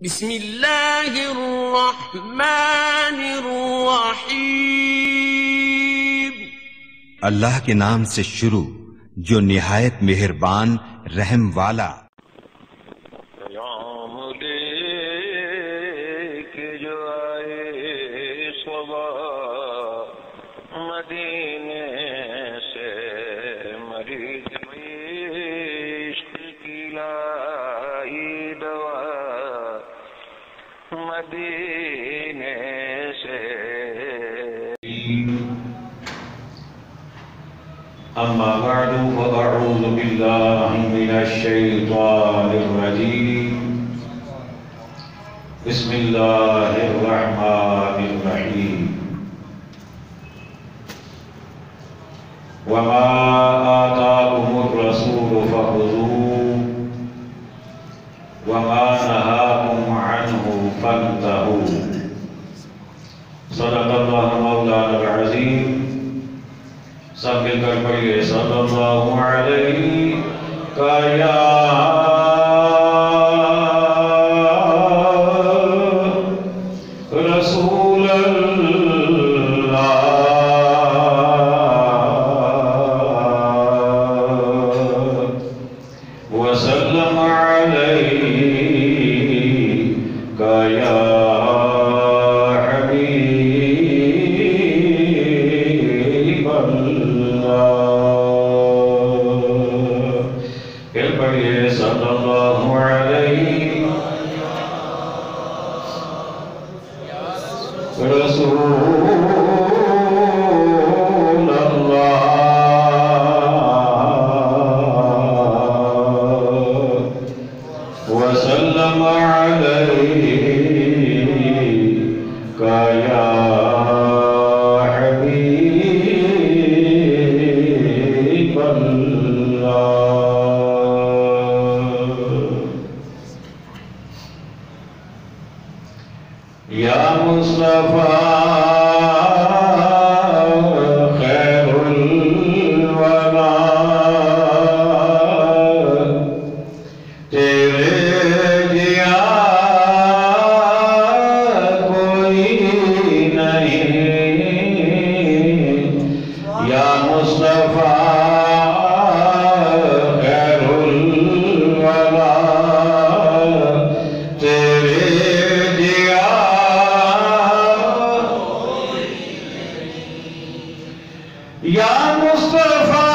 بسم اللہ الرحمن الرحیم۔ اللہ کے نام سے شروع جو نہایت مہربان رحم والا۔ پیام لے کے جو آئے صبح مدینے سے، مریض عشق کی لائی دوا مدینے سے۔ أما بعد فأعوذ بالله من الشيطان الرجيم. بسم الله الرحمن الرحيم. وما آتاكم الرسول فخذوه وما نهاكم عنه فانتهوا. صدق الله مولانا العظيم. سب مل کر پڑھیے صلی اللہ علیہ یا رسول اللہ وسلم علیہ یا صلی اللہ علیہ رسول اللہ وسلم علیہ یا حبیب اللہ۔ یا مصطفیٰ خیر الورا، تیرے جیا کوئی نہیں۔ یا مصطفیٰ خیر الورا، تیرے یا مصطفیٰ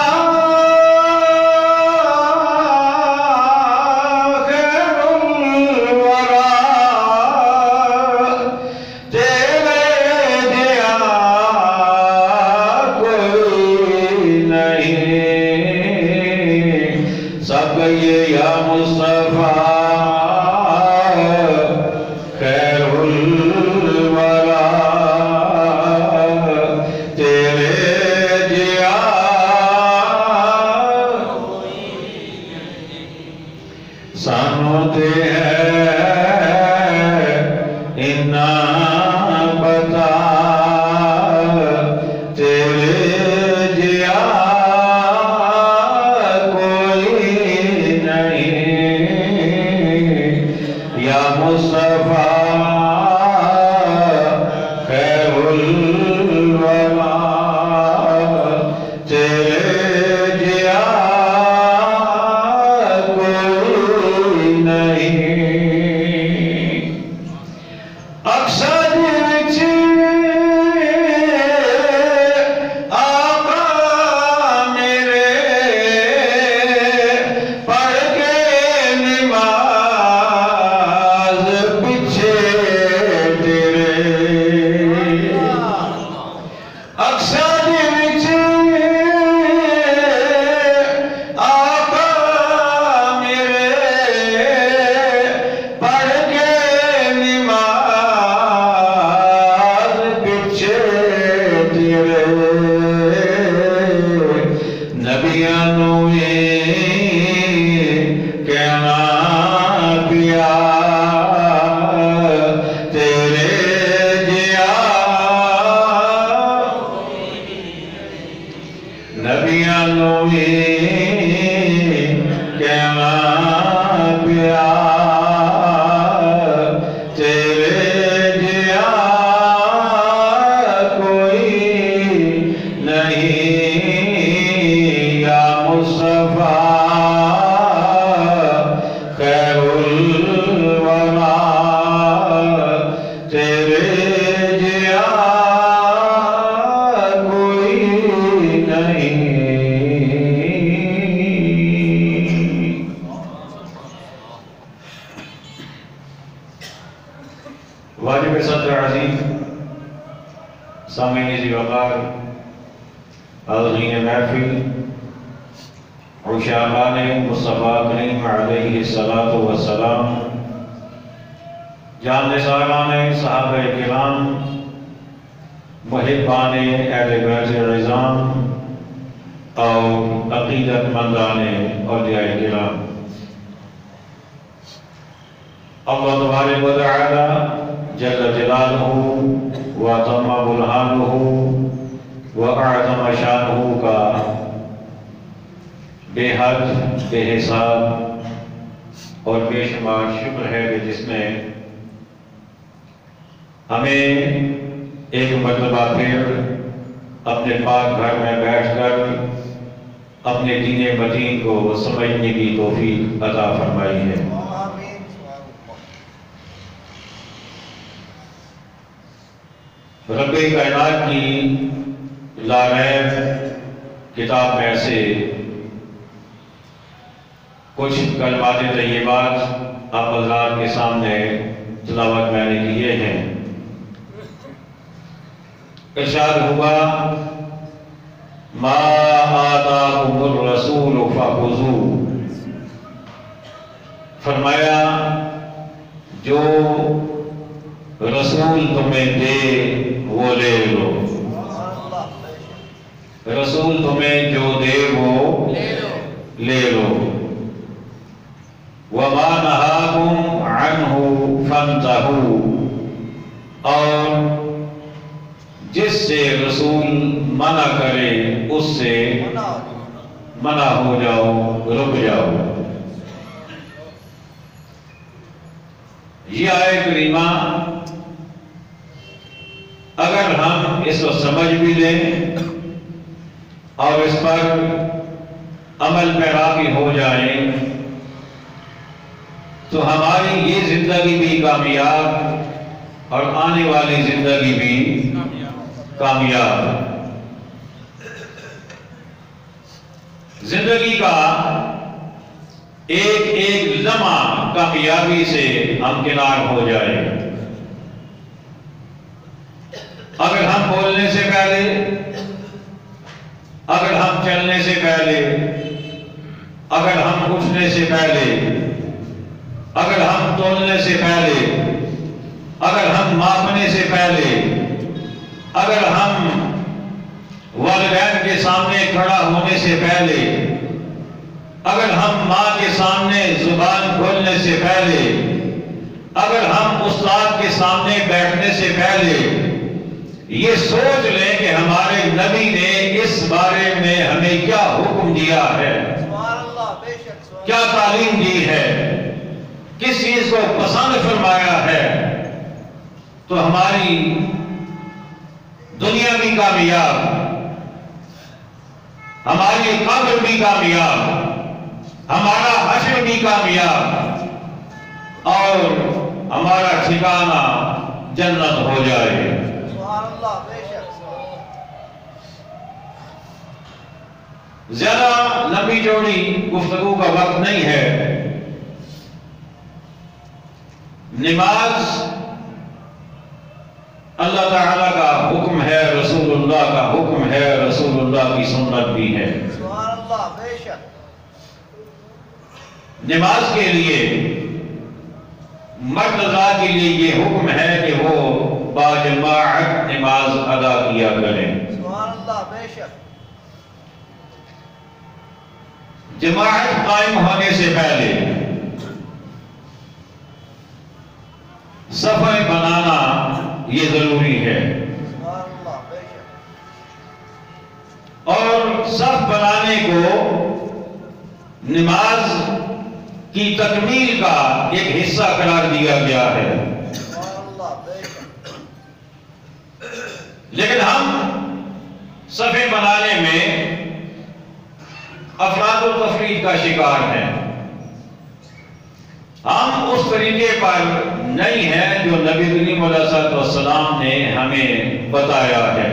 خیر الورا، تیرے جیا کوئی نہیں۔ سب کہیے یا مصطفیٰ خیر الورا، تیرے سانوں تے ہے اِنّا بتا، تیرے جیا کوئی نہیں۔ یا مصطفیٰ خیر الورا، تیرے جیا اقصد وچ آقا میرے پڑھ کے نماز پیچھے واجب صدر عظیم سامعین ذی وقار حاضرین محفل عشاقان مصطفیٰ کریم علیہ الصلاۃ والسلام جان نثاران صحابہ کرام محبان اہل بیت العظام اور عقیدت مندان اولیاء کرام، اللہ تبارک و تعالی جل جلالہ و تم برہانہ و اعظم شانہ کا بے حد بے حساب اور بے شمار شکر ہے کہ جس نے ہمیں ایک مرتبہ پھر اپنے پاک گھر میں بیٹھ کر اپنے دین متین کو سمجھنے کی توفیق عطا فرمائی ہے۔ رب کائنات کی لاریب کتاب میں سے کچھ کلمات طیبات آپ حضرات کے سامنے تلاوت میں نے کیے ہیں۔ ارشاد ہوا ما آتاکم الرسول فخذوہ، فرمایا جو رسول تمہیں دے وہ لے لو، رسول تمہیں جو دے وہ لے لو، وما نہاکم عنہ فانتہوا، اور جس سے رسول منع کرے اس سے منع ہو جاؤ، رک جاؤ۔ یہ آیت کریمہ اگر ہم اس کو سمجھ بھی لیں اور اس پر عمل پیرا بھی ہو جائیں تو ہماری یہ زندگی بھی کامیاب اور آنے والی زندگی بھی کامیاب۔ زندگی کا ایک ایک لمحہ کامیابی سے ہمکنار ہو جائے۔ اگر ہم بولنے سے پہلے، اگر ہم چلنے سے پہلے، اگر ہم اٹھنے سے پہلے، اگر ہم تولنے سے پہلے، اگر ہم ماپنے سے پہلے، اگر ہم والدین کے سامنے کھڑا ہونے سے پہلے، اگر ہم ماں کے سامنے زبان کھولنے سے پہلے، اگر ہم استاد کے سامنے بیٹھنے سے پہلے یہ سوچ لیں کہ ہمارے نبی نے اس بارے میں ہمیں کیا حکم دیا ہے، کیا تعلیم دی ہے، کس چیز کو پسند فرمایا ہے، تو ہماری دنیا بھی کامیاب، ہماری قبر بھی کامیاب، ہمارا حشر بھی کامیاب اور ہمارا ٹھکانہ جنت ہو جائے۔ زیادہ لمبی چوڑی گفتگو کا وقت نہیں ہے۔ نماز اللہ تعالیٰ کا حکم ہے، رسول اللہ کا حکم ہے، رسول اللہ کی سنت بھی ہے۔ نماز کے لیے مرد ذات کے لیے یہ حکم ہے کہ وہ باجماعت نماز ادا کیا کریں۔ جماعت قائم ہونے سے پہلے صفیں بنانا یہ ضروری ہے، اور صف بنانے کو نماز کی تکمیل کا ایک حصہ قرار دیا گیا ہے۔ لیکن ہم صفیں بنانے میں افراد و تفرید کا شکار ہیں۔ ہم اس طریقے پر نہیں ہیں جو نبی کریم علیہ السلام نے ہمیں بتایا ہے۔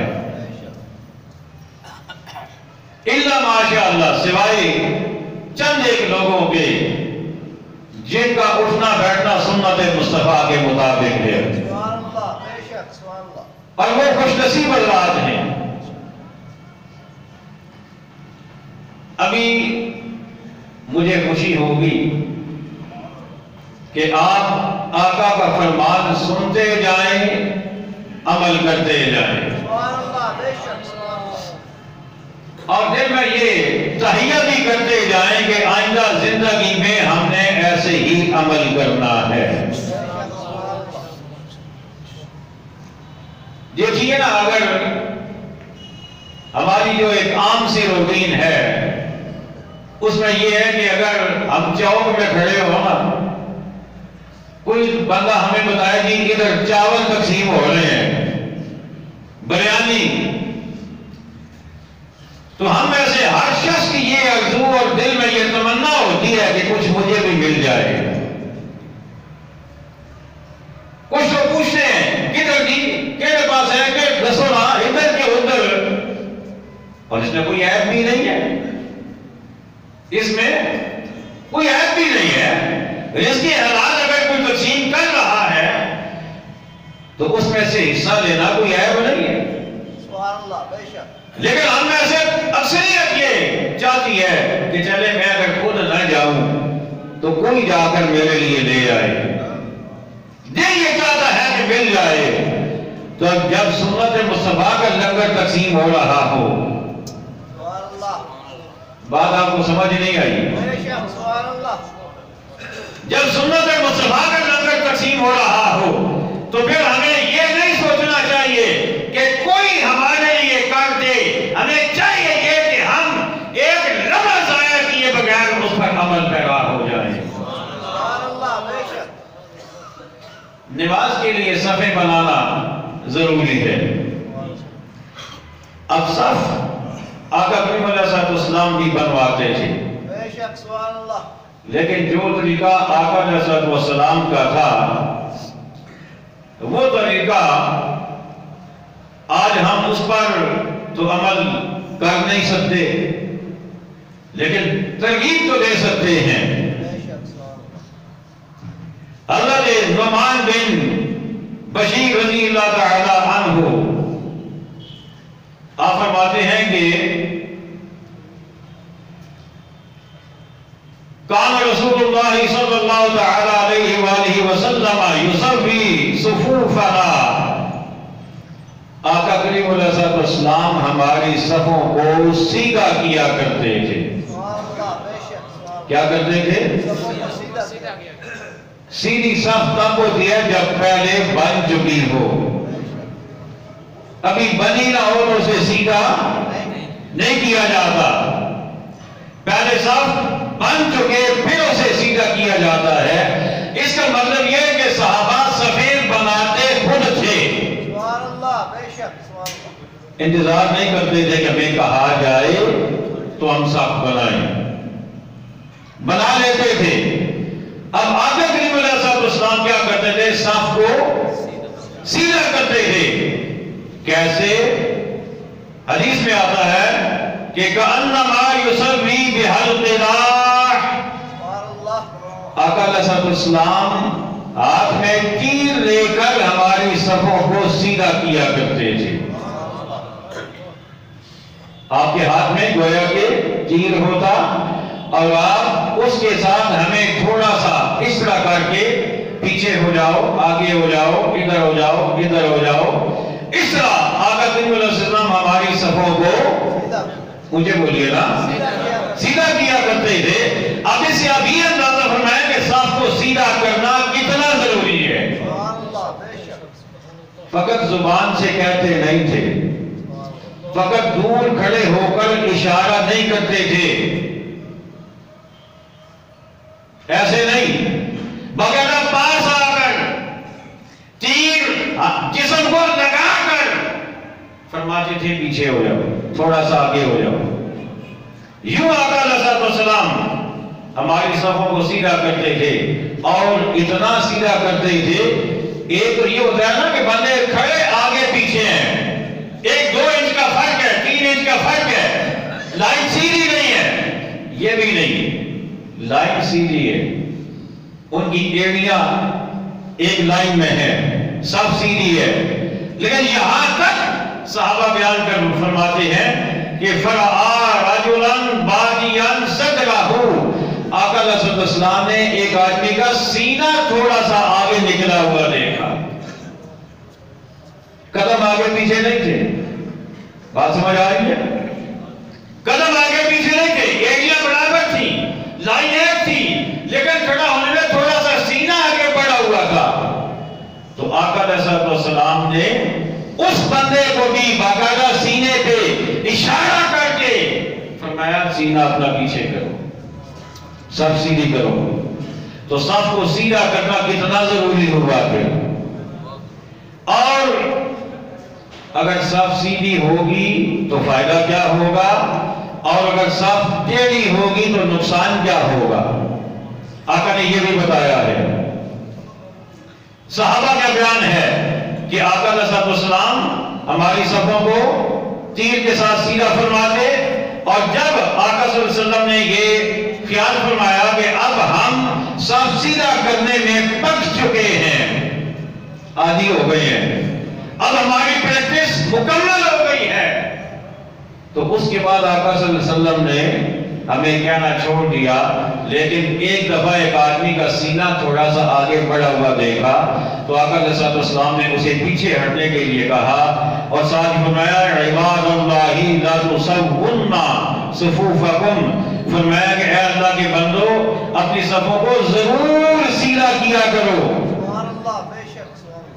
الا ماشاء اللہ، سوائے چند ایک لوگوں کے جن کا اٹھنا بیٹھنا سنت مصطفیٰ کے مطابق ہے۔ اور وہ خوش نصیب حضرات ہیں. ابھی مجھے خوشی ہوگی کہ آپ آقا کا فرمان سنتے جائیں، عمل کرتے جائیں، اور دل میں یہ تحیہ بھی کرتے جائیں کہ آئندہ زندگی میں ہم نے ایسے ہی عمل کرنا ہے. دیکھیے نا، اگر ہماری جو ایک عام سی روٹین ہے اس میں یہ ہے کہ اگر ہم چوک میں کھڑے ہو نا، کوئی بندہ ہمیں بتایا جی ادھر چاول تقسیم ہو رہے ہیں، بریانی، تو ہم میں سے ہر شخص کی یہ آرزو اور دل میں یہ تمنا ہوتی ہے کہ کچھ مجھے بھی مل جائے. کچھ تو پوچھتے ہیں کدھر جی کہنے پاس ہے کہ دسو نا ادھر کے ادھر، اور اس میں کوئی عیب بھی نہیں ہے، اس میں کوئی عیب بھی نہیں ہے. رزق کے حلال اگر کوئی تقسیم کر رہا ہے تو اس میں سے حصہ لینا کوئی عیب نہیں ہے. لیکن ہم میں سے اکثریت یہ چاہتی ہے کہ چلے میں اگر خود نہ جاؤں تو کوئی جا کر میرے لیے لے آئے. دل یہ چاہتا ہے کہ مل جائے. تو اب جب سنت مصطفیٰ کا لنگر تقسیم ہو رہا ہو، بات آپ کو سمجھ نہیں آئی؟ جب سنت مصطفیٰ کا لنگر تقسیم ہو رہا ہو تو پھر ہمیں یہ نہیں سوچنا چاہیے کہ کوئی ہمارے لیے کر دے. ہمیں چاہیے یہ کہ ہم ایک لمحہ ضائع کیے بغیر اس پر عمل پیرا ہو جائیں. نماز کے لیے صفیں بنانا ضروری ہے. اب صف آقا کریم علیہ السلام بھی بنواتے تھے، لیکن جو طریقہ آقا علیہ السلام کا تھا وہ طریقہ آج ہم اس پر تو عمل کر نہیں سکتے، لیکن ترغیب تو دے سکتے ہیں. حضرت نعمان بن بشیر رضی اللہ تعالی عنہ آپ فرماتے ہیں کہ کان رسول اللہ صلی اللہ تعالی علیہ وآلہ وسلم یصفی صفوفنا، آقا کریم علیہ السلام ہماری صفوں کو سیدھا کیا کرتے تھے. کیا کرتے تھے؟ سیدھی صف تب ہوتی ہے جب پہلے بن چکی ہو. ابھی بنی نہ ہو تو اسے سیدھا نہیں کیا جاتا. پہلے صف بن چکے پھر اسے سیدھا کیا جاتا ہے. اس کا مطلب یہ ہے کہ صحابہ صفیں بناتے خود تھے، انتظار نہیں کرتے تھے کہ ہمیں کہا جائے تو ہم صف بنائیں، بنا لیتے تھے. اب آقا کریم علیہ السلام کیا کرتے تھے؟ صف کو سیدھا کرتے تھے. کیسے؟ حدیث میں آتا ہے کہ کأنما یصلی بحلق راح، آقا علیہ السلام ہاتھ میں تیر لے کر ہماری صفوں کو سیدھا کیا کرتے تھے. آپ کے ہاتھ میں گویا کہ تیر ہوتا اور آپ اس کے ساتھ ہمیں تھوڑا سا اس طرح کر کے پیچھے ہو جاؤ، آگے ہو جاؤ، ادھر ہو جاؤ، ادھر ہو جاؤ، اس طرح آقا کریم علیہ السلام ہماری صفوں کو مجھے بولیے نا سیدھا کیا کرتے تھے. اب اس سے اب یہ اندازہ فرمائیں کہ صف کو سیدھا کرنا کتنا ضروری ہے. فقط زبان سے کہتے نہیں تھے، فقط دور کھڑے ہو کر اشارہ نہیں کرتے تھے، ایسے نہیں، باقاعدہ پاس آ کر تیر جسم کو لگا کر فرماتے تھے پیچھے ہو جاؤ، تھوڑا سا آگے ہو جاؤ. یوں آقا علیہ السلام ہماری صفوں کو سیدھا کرتے تھے اور اتنا سیدھا کرتے تھے. ایک تو یہ ہوتا ہے نا کہ بندے کھڑے آگے پیچھے ہیں، 1-2 انچ کا فرق ہے، 3 انچ کا فرق ہے، لائن سیدھی نہیں ہے. یہ بھی نہیں، لائن سیدھی ہے، ان کی ایڑیاں ایک لائن میں ہے، سب سیدھی ہے، لیکن یہاں تک صحابہ بیان کر فرماتے ہیں کہ فرآ رجلاً بادیاً صدرہ، آقا علیہ الصلوۃ والسلام نے ایک آدمی کا سینہ تھوڑا سا آگے نکلا ہوا دیکھا، قدم آگے پیچھے نہیں تھے، بات سمجھ آ رہی ہے؟ قدم آگے پیچھے نہیں تھے، ایڑیاں برابر تھی، لائن ایک تھی، لیکن کھڑا ہونے میں تھوڑا سا سینہ آگے بڑھا ہوا تھا۔ تو آقا علیہ السلام نے اس بندے کو بھی باقاعدہ سینے پہ اشارہ کر کے فرمایا سینہ اپنا پیچھے کرو، سب سیدھی کرو۔ تو سب کو سیدھا کرنا کتنا ضروری ہوا پھر، اور اگر صف سیدھی ہوگی تو فائدہ کیا ہوگا، اور اگر صف ٹیڑھی ہوگی تو نقصان کیا ہوگا، آقا نے یہ بھی بتایا ہے۔ صحابہ کا بیان ہے کہ آقا علیہ السلام ہماری صفوں کو تیر کے ساتھ سیدھا فرماتے، اور جب آقا صلی اللہ علیہ وسلم نے یہ خیال فرمایا کہ اب ہم صف سیدھا کرنے میں پک چکے ہیں، عادی ہو گئے ہیں، اب ہماری پریکٹس مکمل ہو گئی ہے، تو اس کے بعد آقا صلی اللہ علیہ وسلم نے ہمیں کہنا چھوڑ دیا، لیکن ایک دفعہ ایک آدمی کا سینہ تھوڑا سا آگے بڑھا ہوا دیکھا تو آقا علیہ السلام نے اسے پیچھے ہٹنے کے لیے کہا، اور ساتھ فرمایا عباد اللہ لا تصون صفوفکم، فرمایا کہ اے اللہ کے بندو اپنی صفوں کو ضرور سیدھا کیا کرو،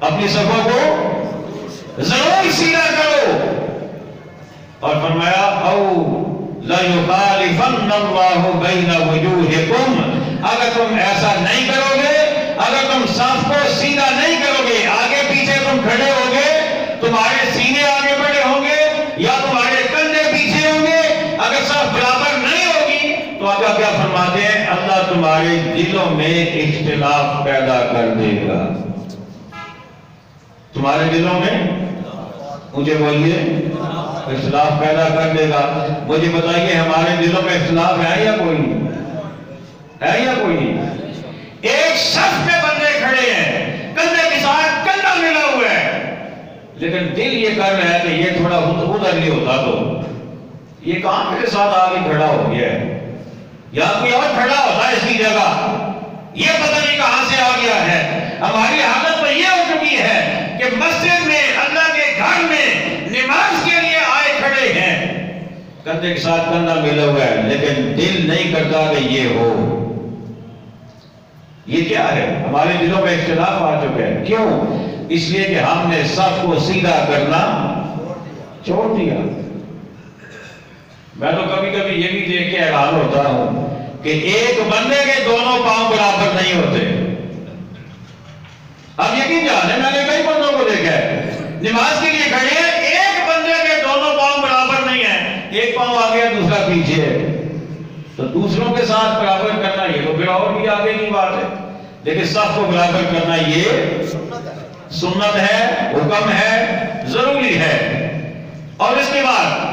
اپنی صفوں کو ضرور سیدھا کرو، اور فرمایا او لَيُخَالِفَنَّ اللَّهُ بَيْنَ وُجُوهِكُمْ، اگر تم ایسا نہیں کرو گے، اگر تم صف کو سیدھا نہیں کرو گے، آگے پیچھے تم کھڑے ہوگے، تمہارے سینے آگے بڑھے ہوں گے یا تمہارے کندھے پیچھے ہوں گے، اگر صف برابر نہیں ہوگی تو آقا کیا فرماتے ہیں، اللہ تمہارے دلوں میں اختلاف پیدا کر دے گا، تمہارے دلوں میں، مجھے بولیے، اختلاف پیدا کر دے گا۔ مجھے بتائیے ہمارے دلوں میں اختلاف ہے یا کوئی نہیں؟ ہے یا کوئی نہیں؟ ایک صف میں بندے کھڑے ہیں، کندھے کے ساتھ کندھا ملا ہوا ہے، لیکن دل یہ کر رہا ہے کہ یہ تھوڑا ادھر نہیں ہوتا تو یہ کہاں میرے ساتھ آگے کھڑا ہو گیا ہے، یا کوئی اور کھڑا ہوتا ہے اس کی جگہ، یہ پتہ نہیں کہاں سے آ گیا ہے۔ ہماری حالت تو یہ ہو چکی ہے کہ مسجد میں، اللہ کے گھر میں نماز کے لیے آئے کھڑے ہیں، کندھے کے ساتھ کندھا ملا ہوا ہے، لیکن دل نہیں کرتا کہ یہ ہو۔ یہ کیا ہے؟ ہمارے دلوں میں اختلاف آ چکا ہے، کیوں؟ اس لیے کہ ہم نے صف کو سیدھا کرنا چھوڑ دیا۔ میں تو کبھی کبھی یہ بھی دیکھ کے حیران ہوتا ہوں کہ ایک بندے کے دونوں پاؤں برابر نہیں ہوتے۔ اب یقین جانے میں نے کئی بندوں کو دیکھا ہے نماز کے لیے کھڑے ہیں، ایک بندے کے دونوں پاؤں برابر نہیں ہیں، ایک پاؤں آگے ہے دوسرا پیچھے ہے، تو دوسروں کے ساتھ برابر کرنا یہ تو پھر اور بھی آگے کی بات ہے، لیکن صف کو برابر کرنا یہ سنت ہے، حکم ہے، ضروری ہے۔ اور اس کے بعد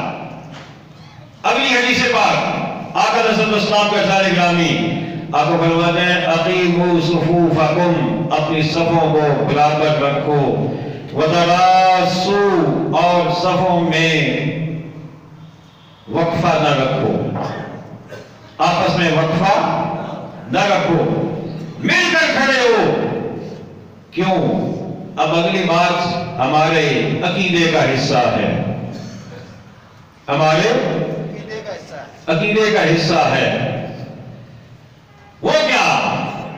اگلی حدیث پاک آقا علیہ السلام کا ارشاد گرامی، آپ کو فرماتے ہیں اقیموا صفوفکم، اپنی صفوں کو برابر رکھو، وتراصوا، اور صفوں میں وقفہ نہ رکھو، آپس میں وقفہ نہ رکھو، مل کر کھڑے ہو۔ کیوں؟ اب اگلی بات ہمارے عقیدے کا حصہ ہے، ہمارے عقیدے کا حصہ ہے۔ وہ کیا؟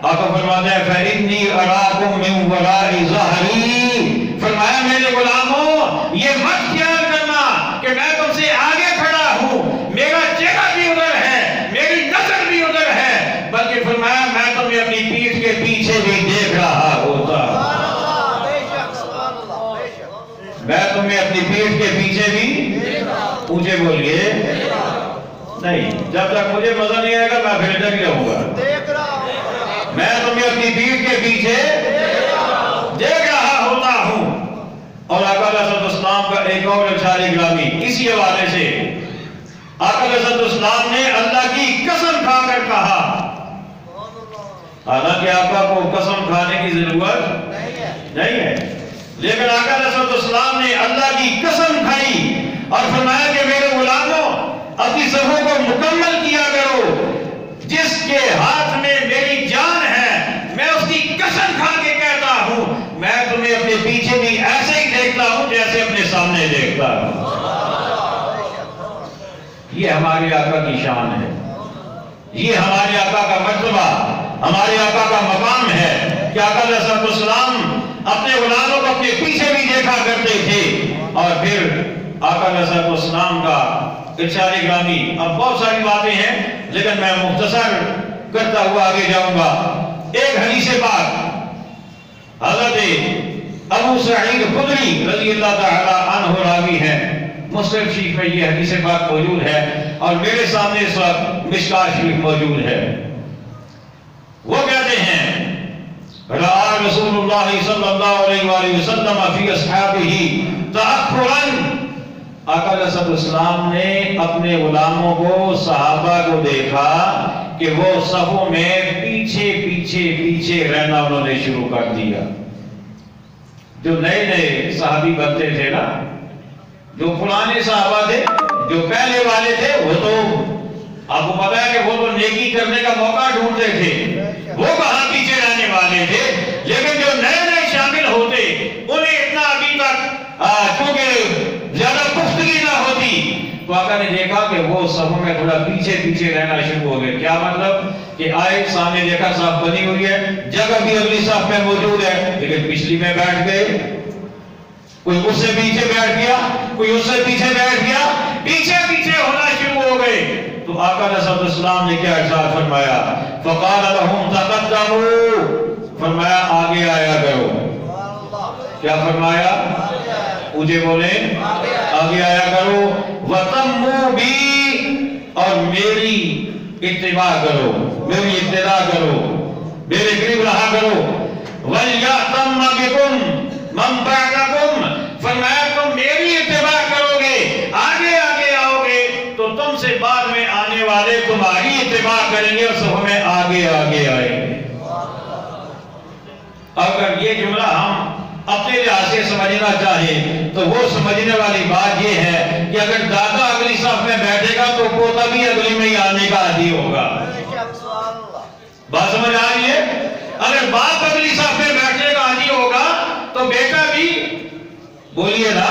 آقا فرماتے ہیں فَإِنِّي أَرَاكُم مِّن وَرَاءِ ظَهْرِي، فرمایا میرے غلاموں یہ مت خیال کرنا کہ میں تم سے آگے کھڑا ہوں، میرا چہرہ بھی ادھر ہے، میری نظر بھی ادھر ہے، بلکہ فرمایا میں تمہیں اپنی پیٹھ کے پیچھے بھی دیکھ رہا ہوتا، میں تمہیں اپنی پیٹھ کے پیچھے بھی، مجھے بولیے نہیں، جب تک مجھے مزہ نہیں آئے گا میں پھر ادھر ہی رہوں گا، میں تمہیں اپنی پیٹھ کے پیچھے دیکھ رہا ہوتا ہوں۔ اور آقا علیہ السلام کا ایک اور ارشاد گرامی اسی حوالے سے، آقا علیہ السلام نے اللہ کی قسم کھا کر کہا، حالانکہ آقا کو قسم کھانے کی ضرورت نہیں ہے، لیکن آقا علیہ السلام نے اللہ کی قسم کھائی اور فرمایا کہ میرے غلاموں اپنی صفوں کو مکمل کیا کرو، جس کے ہاتھ میں میری جان ہے میں اس کی قسم کھا کے کہتا ہوں میں تمہیں اپنے پیچھے بھی ایسے ہی دیکھتا ہوں جیسے اپنے سامنے دیکھتا ہوں۔ یہ ہمارے آقا کی شان ہے، یہ ہمارے آقا کا مرتبہ، ہمارے آقا کا مقام ہے کہ آقا علیہ السلام اپنے غلاموں کو اپنے پیچھے بھی دیکھا کرتے تھے۔ اور پھر آقا علیہ السلام کا ارشاد گرامی، اب بہت ساری باتیں ہیں لیکن میں مختصر کرتا ہوا آگے جاؤں گا۔ ایک حدیث پاک حضرت ابو سعید خدری رضی اللہ تعالی عنہ راوی ہے، مسلم شریف میں یہ حدیث پاک موجود ہے اور میرے سامنے اس وقت مشکات شریف موجود ہے۔ وہ کہتے ہیں رأى رسول اللہ صلی اللہ علیہ وآلہ وسلم فی اصحابہ تأخراً، آقا علیہ السلام نے اپنے غلاموں کو، صحابہ کو دیکھا کہ وہ صفوں میں پیچھے پیچھے پیچھے رہنا انہوں نے شروع کر دیا۔ جو نئے نئے صحابی بنتے تھے نا، جو پرانے صحابہ تھے، جو پہلے والے تھے، وہ تو آپ کو پتا ہے کہ وہ تو نیکی کرنے کا موقع ڈھونڈتے تھے، وہ کہاں پیچھے رہنے والے تھے۔ لیکن جو نئے نئے شامل ہوتے انہیں اتنا ابھی تک چونکہ زیادہ پختگی نہ ہوتی، تو آقا نے دیکھا کہ وہ صفوں میں تھوڑا پیچھے پیچھے رہنا شروع ہو گئے۔ کیا مطلب کہ آئے سامنے دیکھا صف بنی ہوئی ہے، جگہ بھی اگلی صف میں موجود ہے لیکن پچھلی میں بیٹھ گئے، کوئی اس سے پیچھے بیٹھ گیا، کوئی اس سے پیچھے بیٹھ گیا، پیچھے پیچھے ہونا شروع ہو گئے۔ تو آقا علیہ السلام نے کیا ارشاد فرمایا؟ فقال لهم تقدموا، فرمایا آگے آیا کرو۔ کیا فرمایا؟ مجھے بولے آگے آیا کرو۔ وَتَمُّوا بِي، اور میری اتباع کرو، میری ابتداء کرو، میرے قریب رہا کرو۔ وَلْيَأْتَمَّ بِكُمْ مَنْ بَعْدَكُمْ، فرمایا تم میری اتباع کرو گے، آگے آگے آؤ گے تو تم سے بعد میں آنے والے تمہاری اتباع کریں گے اور سب میں آگے آگے آئیں گے۔ اگر یہ جملہ ہم اپنے لحاظ سے سمجھنا چاہیں تو وہ سمجھنے والی بات یہ ہے کہ اگر دادا اگلی صف میں بیٹھے گا تو پوتا بھی اگلی میں ہی آنے کا عادی ہوگا۔ بات سمجھ آ رہی ہے؟ اگر باپ اگلی صف میں بیٹھنے کا عادی ہوگا تو بیٹا بھی بولیے نا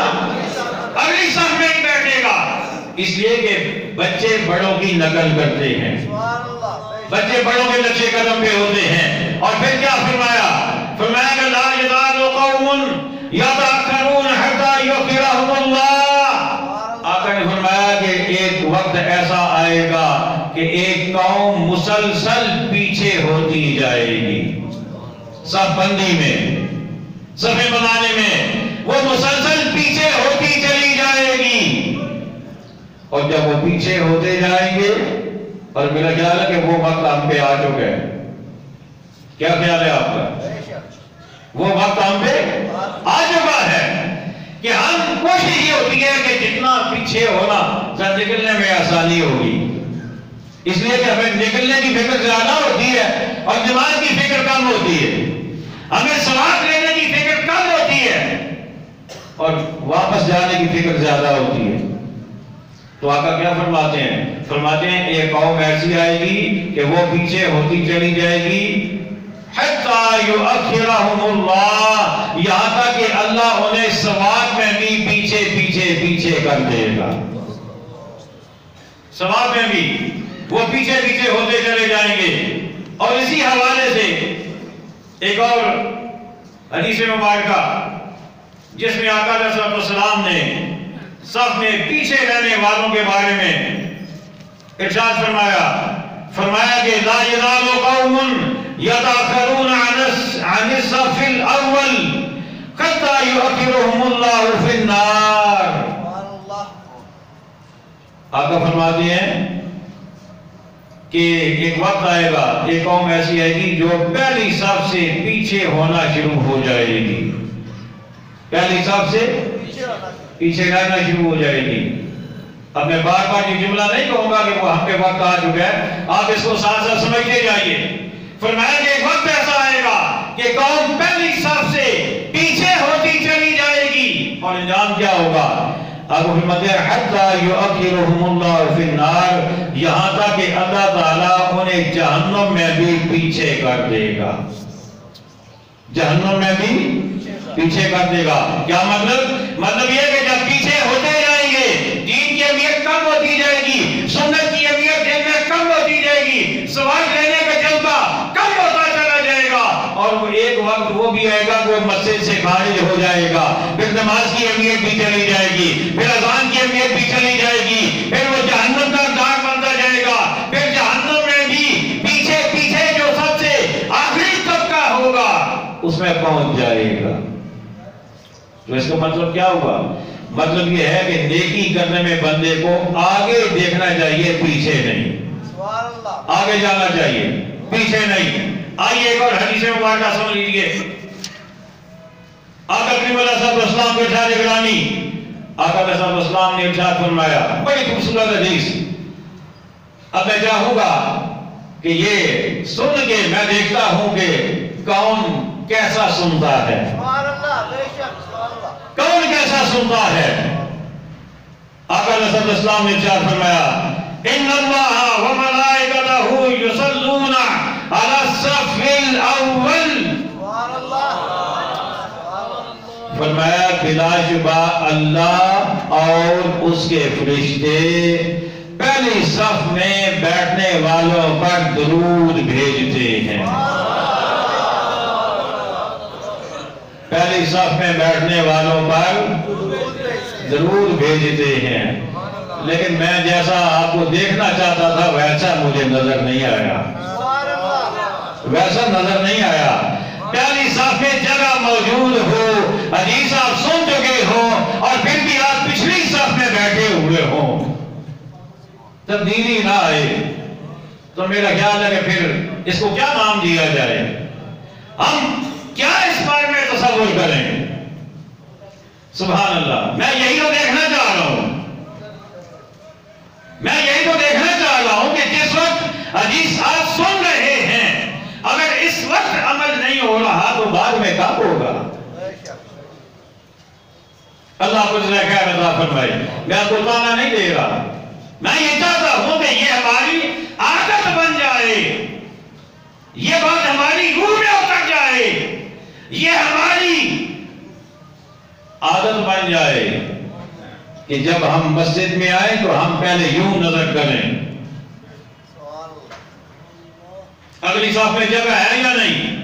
اگلی صف میں ہی بیٹھے گا، اس لیے کہ بچے بڑوں کی نقل کرتے ہیں، بچے بڑوں کے نقشے قدم پہ ہوتے ہیں۔ اور پھر کیا فرمایا؟ فرمایا کہ لا یزال قوم یتأخرون حتی یؤخرهم اللہ۔ آقا نے فرمایا کہ ایک وقت ایسا آئے گا کہ ایک قوم مسلسل پیچھے ہوتی جائے گی، صف بندی میں، صفیں بنانے میں وہ مسلسل پیچھے ہوتی چلی جائے گی۔ اور جب وہ پیچھے ہوتے جائیں گے، اور میرا خیال ہے کہ وہ وقت ہم پہ آ چکا ہے، کیا خیال ہے آپ کا؟ وہ وقت ہم پہ آ چکا ہے کہ ہم کوشش یہ ہوتی ہے کہ جتنا پیچھے ہونا ذرا نکلنے میں آسانی ہوگی، اس لیے کہ ہمیں نکلنے کی فکر زیادہ ہوتی ہے اور نماز کی فکر کم ہوتی ہے، ہمیں ثواب لینے کی فکر کم ہوتی ہے اور واپس جانے کی فکر زیادہ ہوتی ہے۔ تو آقا کیا فرماتے ہیں؟ فرماتے ہیں ایک قوم ایسی آئے گی کہ وہ پیچھے ہوتی چلی جائے گی، حتی یؤخرہم اللہ، یہاں تک کہ اللہ انہیں ثواب میں بھی پیچھے پیچھے پیچھے کر دے گا، ثواب میں بھی وہ پیچھے پیچھے ہوتے چلے جائیں گے۔ اور اسی حوالے سے ایک اور حدیث مبارکہ جس میں آقا علیہ السلام نے صف میں پیچھے رہنے والوں کے بارے میں ارشاد فرمایا، فرمایا کہ لا یزال قوم یتأخرون عن الصف الاول حتی یؤخرهم اللہ فی النار۔ آقا فرماتے ہیں کہ ایک وقت آئے گا، ایک قوم ایسی آئے گی جو پہلی صف سے پیچھے ہونا شروع ہو جائے گی، پہلی صف سے پیچھے رہنا شروع ہو جائے گی۔ اب میں بار بار یہ جملہ نہیں کہوں گا کہ وہ ہم پہ وقت آ چکا ہے، آپ اس کو ساتھ ساتھ سمجھتے جائیے۔ فرمایا کہ ایک وقت ایسا آئے گا کہ قوم پہلی صف سے پیچھے ہوتی چلی انجام کیا ہوگا؟ اب فرماتے ہیں حتی یؤخرہم اللہ فی النار، یہاں تک کہ اللہ تعالیٰ انہیں جہنم میں بھی پیچھے کر دے گا، جہنم میں بھی پیچھے کر دے گا۔ کیا مطلب یہ کہ جب پیچھے ہوتے جائیں گے، دین کی اہمیت کم ہوتی جائے گی، سنت کی اہمیت دین میں کم ہوتی جائے گی، سوال لینے کا جذبہ کم ہوتا چلا جائے گا، اور ایک وقت وہ بھی آئے گا کہ وہ مسجد سے خارج ہو جائے گا، پھر نماز کی اہمیت بھی چلی جائے گی، پھر اذان کی اہمیت بھی چلی جائے گی، پھر وہ جہنم کا دار بنتا جائے گا، پھر جہنم میں بھی پیچھے پیچھے جو سب سے آخری طبقہ ہوگا اس میں پہنچ جائے گا۔ تو اس کا مطلب کیا ہوا؟ مطلب یہ ہے کہ نیکی کرنے میں بندے کو آگے دیکھنا چاہیے، پیچھے نہیں، آگے جانا چاہیے، پیچھے نہیں۔ آئیے ایک اور حدیث مبارکہ سن لیجیے۔ آقا کریم علیہ الصلوۃ والسلام کے ارشاد گرامی، آقا علیہ الصلوۃ والسلام نے ارشاد فرمایا، بڑی خوبصورت حدیث۔ اب میں چاہوں گا کہ یہ سن کے میں دیکھتا ہوں کہ کون کیسا سنتا ہے، کون کیسا سنتا ہے۔ آقا علیہ الصلوۃ والسلام نے ارشاد فرمایا، ان اللہ وملائکتہ یصلون علی الصف الاول، فرمایا بلا شبہ اللہ اور اس کے فرشتے پہلی صف میں بیٹھنے والوں پر درود بھیجتے ہیں، پہلی صف میں بیٹھنے والوں پر درود بھیجتے ہیں۔ لیکن میں جیسا آپ کو دیکھنا چاہتا تھا ویسا مجھے نظر نہیں آیا، ویسا نظر نہیں آیا۔ پہلی صف میں جگہ موجود ہو، حدیث آپ سن چکے ہو، اور پھر بھی آپ پچھلی صف میں بیٹھے ہوئے ہوں، تبدیلی نہ آئے، تو میرا خیال ہے کہ پھر اس کو کیا نام دیا جائے؟ ہم کیا اس بارے میں تصور کریں؟ سبحان اللہ، میں یہی تو دیکھنا چاہ رہا ہوں، میں یہی تو دیکھنا چاہ رہا ہوں کہ جس وقت حدیث آپ سن رہے ہیں، اگر اس وقت عمل نہیں ہو رہا تو بعد میں کب ہوگا؟ اللہ کچھ خیر عطا فرمائے۔ میں آپ کو تانا نہیں دے رہا، میں یہ چاہتا ہوں کہ یہ ہماری عادت بن جائے، یہ بات ہماری روح میں اتر جائے، یہ ہماری عادت بن جائے کہ جب ہم مسجد میں آئیں تو ہم پہلے یوں نظر کریں، اگلی صف میں جگہ ہے یا نہیں،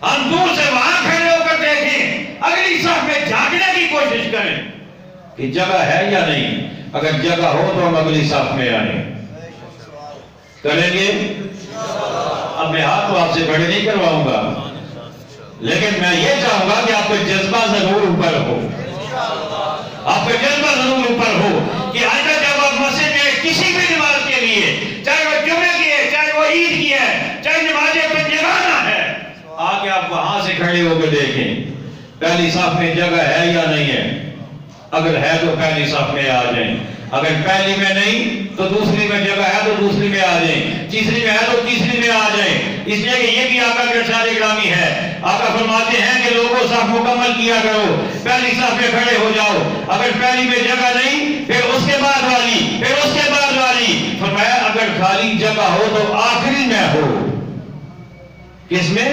ہم دور سے وہاں کھڑے ہو کر دیکھیں، اگلی صف میں جھانکنے کی کوشش کریں کہ جگہ ہے یا نہیں، اگر جگہ ہو تو ہم اگلی صف میں آئیں، کریں گے؟ اب میں ہاتھ تو آپ سے کھڑے نہیں کرواؤں گا، لیکن میں یہ چاہوں گا کہ آپ کا جذبہ ضرور اوپر ہو، آپ کا جذبہ ضرور اوپر ہو کہ آئندہ جب آپ مسجد میں کسی بھی نماز کے لیے، چاہے وہ جمعے کی ہے، چاہے وہ عید کی ہے، چاہے نماز پنجگانہ ہے، آگے آپ وہاں سے کھڑے ہو کے دیکھیں پہلی صف میں جگہ ہے یا نہیں ہے، اگر ہے تو پہلی صف میں آ جائیں، اگر پہلی میں نہیں تو دوسری میں جگہ ہے تو دوسری میں آ جائیں، تیسری میں ہے تو تیسری میں آ جائیں، اس لیے کہ یہ بھی آقا کے ارشاد گرامی ہے۔ آقا فرماتے ہیں کہ لوگوں صف مکمل کیا کرو، پہلی صف میں کھڑے ہو جاؤ، اگر پہلی میں جگہ نہیں پھر اس کے بعد والی، پھر اس کے بعد والی، فرمایا اگر خالی جگہ ہو تو آخری میں ہو، کس میں؟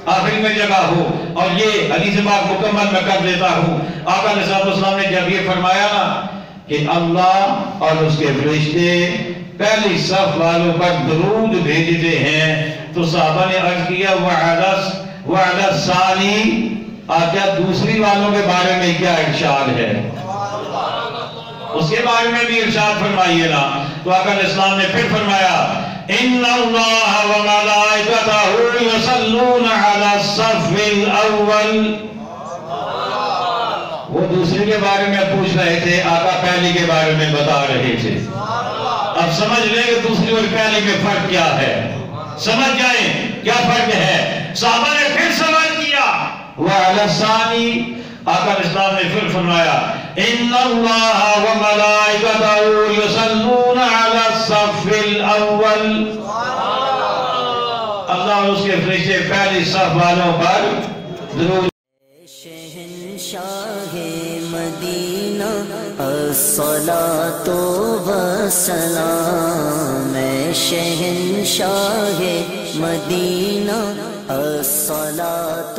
آخری میں جگہ ہو۔ اور یہ حدیث پاک مکمل میں کر دیتا ہوں، آقا علیہ السلام نے جب یہ فرمایا نا کہ اللہ اور اس کے فرشتے پہلی صف والوں پر درود بھیجتے ہیں، تو صحابہ نے عرض کیا وعلی الثانی، کیا دوسری والوں کے بارے میں کیا ارشاد ہے؟ اس کے بارے میں بھی ارشاد فرمائیے نا۔ تو آقا علیہ السلام نے پھر فرمایا ان اللہ وملائکتہ یصلون علی الصف الاول، وہ دوسری کے بارے میں پوچھ رہے تھے، آقا پہلی کے بارے میں بتا رہے تھے۔ اب سمجھ لیں کہ دوسری اور پہلی میں فرق کیا ہے، سمجھ جائیں کیا فرق ہے۔ صحابہ نے پھر سوال کیا وعلی الثانی، آقا علیہ السلام نے پھر فرمایا ان اللہ وملائکتہ یصلون علی الصف الاول، اللہ اور اس کے فرشتے پہلی صف والوں پر درود۔ شہنشاہ الصلاۃ والسلام شہنشاہ مدینہ الصلاۃ